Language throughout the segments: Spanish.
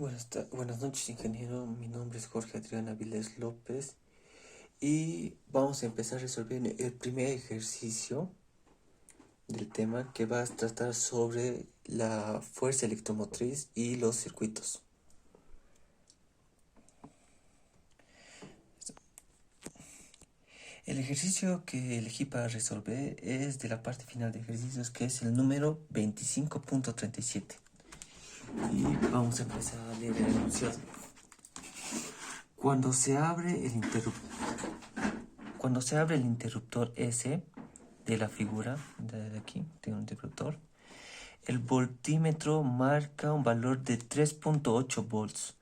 Buenas noches, ingeniero. Mi nombre es Jorge Adrián Avilés López y vamos a empezar a resolver el primer ejercicio del tema que va a tratar sobre la fuerza electromotriz y los circuitos. El ejercicio que elegí para resolver es de la parte final de ejercicios, que es el número 25.37. Y vamos a empezar a leer el enunciado. Cuando se abre el interruptor S de la figura de aquí, de un interruptor, el voltímetro marca un valor de 3.8 volts.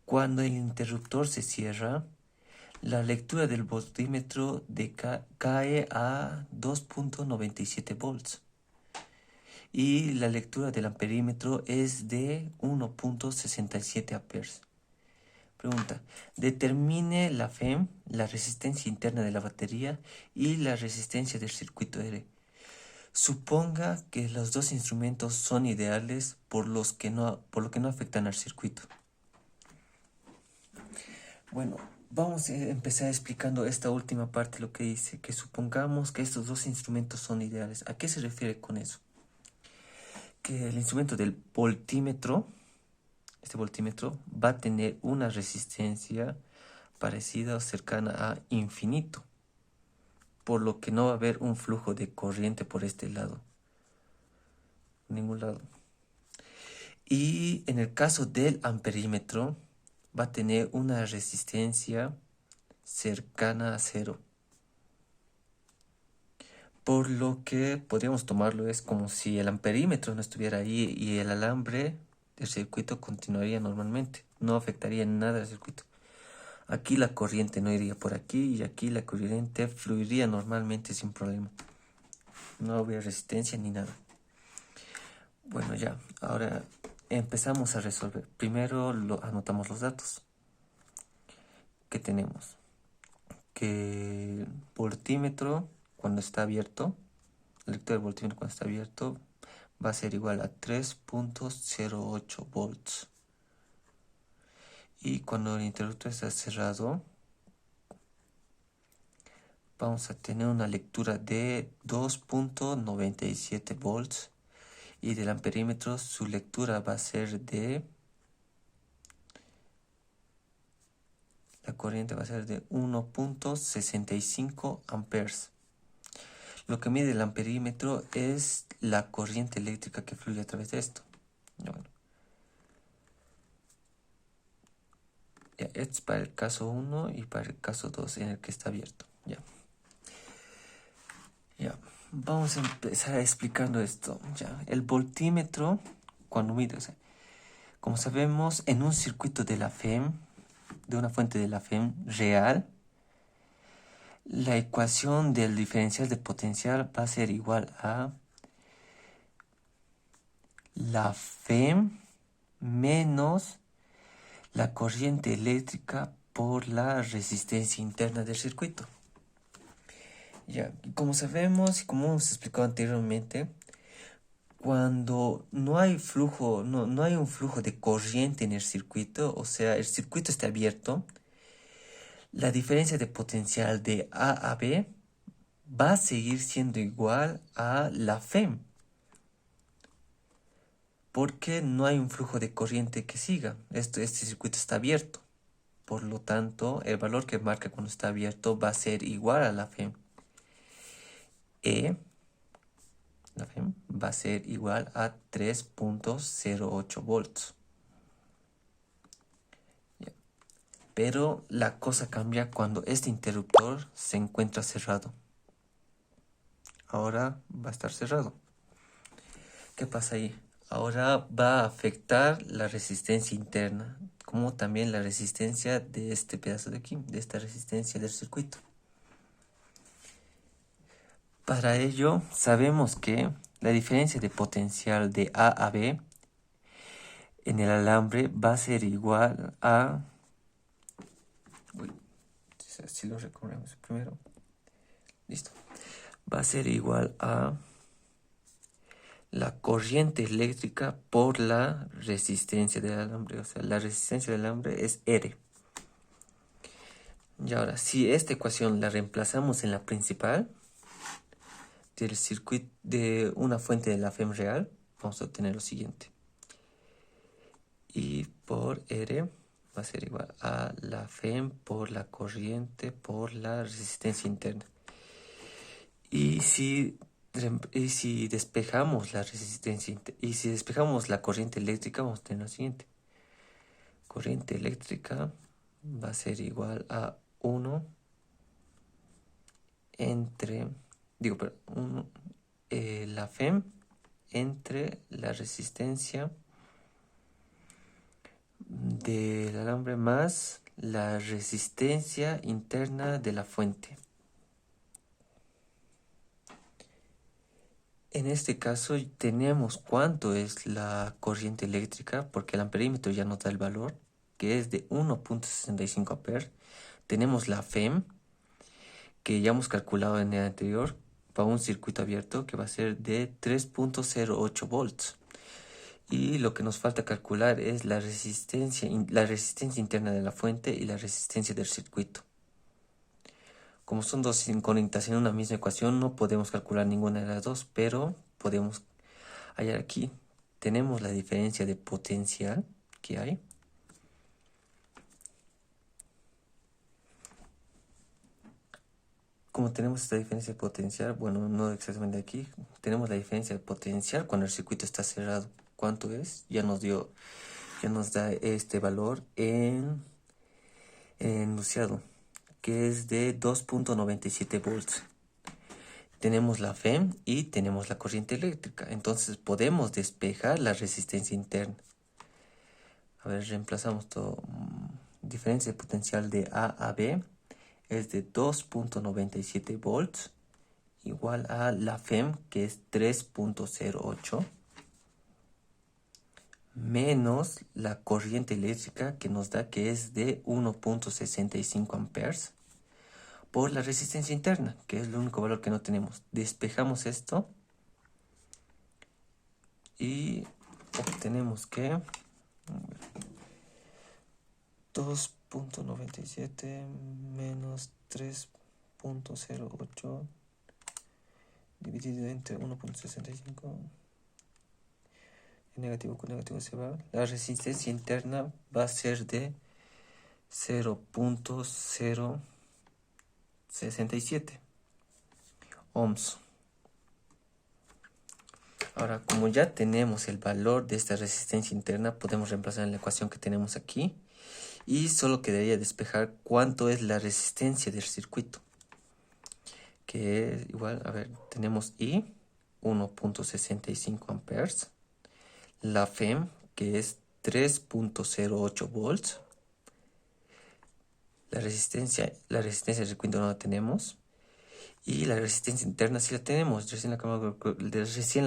Cuando el interruptor se cierra, la lectura del voltímetro cae a 2.97 volts y la lectura del amperímetro es de 1.67 amperes. Pregunta: determine la FEM, la resistencia interna de la batería y la resistencia del circuito R. Suponga que los dos instrumentos son ideales por lo que no afectan al circuito. Bueno, vamos a empezar explicando esta última parte, lo que dice, que supongamos que estos dos instrumentos son ideales. ¿A qué se refiere con eso? Que el instrumento del voltímetro, este voltímetro, va a tener una resistencia parecida o cercana a infinito, por lo que no va a haber un flujo de corriente por este lado, ningún lado. Y en el caso del amperímetro, va a tener una resistencia cercana a cero, por lo que podríamos tomarlo es como si el amperímetro no estuviera ahí y el alambre del circuito continuaría normalmente, no afectaría en nada al circuito. Aquí la corriente no iría por aquí y aquí la corriente fluiría normalmente sin problema. No habría resistencia ni nada. Bueno, ya, ahora empezamos a resolver. Primero anotamos los datos que tenemos. Que el voltímetro, cuando está abierto, el lector del voltímetro cuando está abierto, va a ser igual a 3.08 volts. Y cuando el interruptor está cerrado, vamos a tener una lectura de 2.97 volts. Y del amperímetro su lectura va a ser la corriente va a ser de 1.65 amperes. Lo que mide el amperímetro es la corriente eléctrica que fluye a través de esto. Ya, bueno. Ya, esto es para el caso 1 y para el caso 2 en el que está abierto. Ya. Vamos a empezar explicando esto. Ya. El voltímetro, cuando mide, como sabemos, en un circuito de la FEM, de una fuente de la FEM real, la ecuación del diferencial de potencial va a ser igual a la FEM menos la corriente eléctrica por la resistencia interna del circuito. Ya, como sabemos y como hemos explicado anteriormente, cuando no hay flujo, no hay un flujo de corriente en el circuito, o sea, el circuito está abierto, la diferencia de potencial de A a B va a seguir siendo igual a la FEM, porque no hay un flujo de corriente que siga. Este circuito está abierto. Por lo tanto, el valor que marca cuando está abierto va a ser igual a la FEM. La FEM va a ser igual a 3.08 volts. Ya. Pero la cosa cambia cuando este interruptor se encuentra cerrado. Ahora va a estar cerrado. ¿Qué pasa ahí? Ahora va a afectar la resistencia interna, como también la resistencia de este pedazo de aquí, de esta resistencia del circuito. Para ello, sabemos que la diferencia de potencial de A a B en el alambre va a ser igual a... si lo recorremos primero. Listo. Va a ser igual a la corriente eléctrica por la resistencia del alambre. O sea, la resistencia del alambre es R. Y ahora, si esta ecuación la reemplazamos en la principal del circuito de una fuente de la FEM real, vamos a obtener lo siguiente. I por R va a ser igual a la FEM por la corriente por la resistencia interna. Y si despejamos la resistencia y si despejamos la corriente eléctrica, vamos a tener lo siguiente. Corriente eléctrica va a ser igual a 1 entre, la FEM entre la resistencia del alambre más la resistencia interna de la fuente. En este caso tenemos cuánto es la corriente eléctrica, porque el amperímetro ya nos da el valor, que es de 1.65 amperes. Tenemos la FEM, que ya hemos calculado en el anterior, para un circuito abierto, que va a ser de 3.08 volts. Y lo que nos falta calcular es la resistencia interna de la fuente y la resistencia del circuito. Como son dos incógnitas en una misma ecuación, no podemos calcular ninguna de las dos, pero podemos hallar aquí. Tenemos la diferencia de potencial que hay. Como tenemos esta diferencia de potencial, bueno, no exactamente aquí, tenemos la diferencia de potencial cuando el circuito está cerrado. ¿Cuánto es? Ya nos da este valor en enunciado, que es de 2.97 volts. Tenemos la FEM y tenemos la corriente eléctrica. Entonces podemos despejar la resistencia interna. A ver, reemplazamos todo. Diferencia de potencial de A a B es de 2.97 volts, igual a la FEM, que es 3.08, menos la corriente eléctrica, que nos da que es de 1.65 amperes, por la resistencia interna, que es el único valor que no tenemos. Despejamos esto y obtenemos que 2.97 menos 3.08 dividido entre 1.65. Negativo con negativo se va. La resistencia interna va a ser de 0.067 ohms. Ahora, como ya tenemos el valor de esta resistencia interna, podemos reemplazar en la ecuación que tenemos aquí. Y solo quedaría despejar cuánto es la resistencia del circuito. Que es igual, a ver, tenemos I, 1.65 amperes. La FEM, que es 3.08 volts. La resistencia del circuito no la tenemos. Y la resistencia interna sí la tenemos. Recién la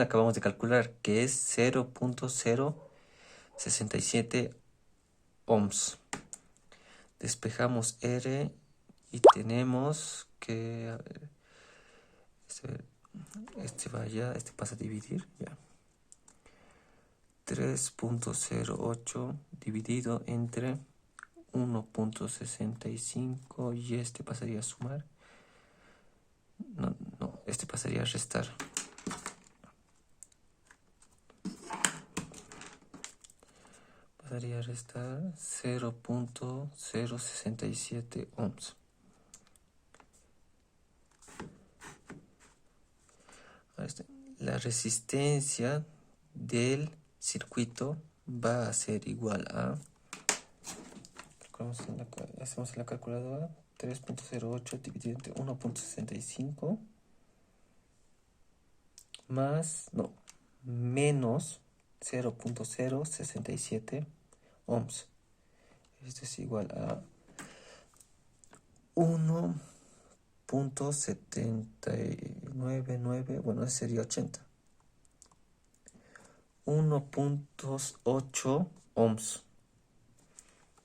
acabamos de calcular, que es 0.067 ohms. Despejamos R y tenemos que... A ver, este va allá, este pasa a dividir, ya. 3.08 dividido entre 1.65 y este pasaría a sumar. No, este pasaría a restar. Pasaría a restar 0.067 ohms. La resistencia del circuito va a ser igual a, hacemos en la calculadora, 3.08 dividido entre 1.65 menos 0.067 ohms. Esto es igual a 1.799, bueno, ese sería 80. 1.8 ohms.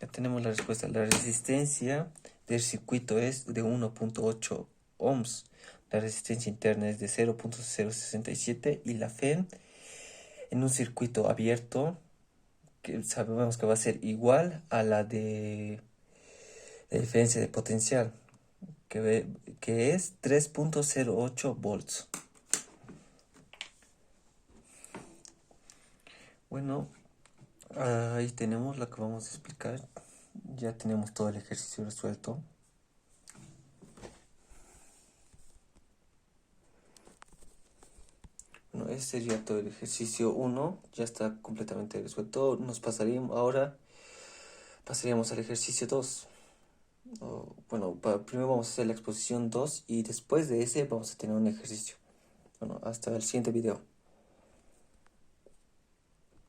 Ya tenemos la respuesta. La resistencia del circuito es de 1.8 ohms. La resistencia interna es de 0.067 y la FEM en un circuito abierto, que sabemos que va a ser igual a la diferencia de potencial, que es 3.08 volts. Bueno, ahí tenemos lo que vamos a explicar. Ya tenemos todo el ejercicio resuelto. Bueno, ese sería todo el ejercicio 1. Ya está completamente resuelto. Ahora pasaríamos al ejercicio 2. Bueno, primero vamos a hacer la exposición 2 y después de ese vamos a tener un ejercicio. Bueno, hasta el siguiente video.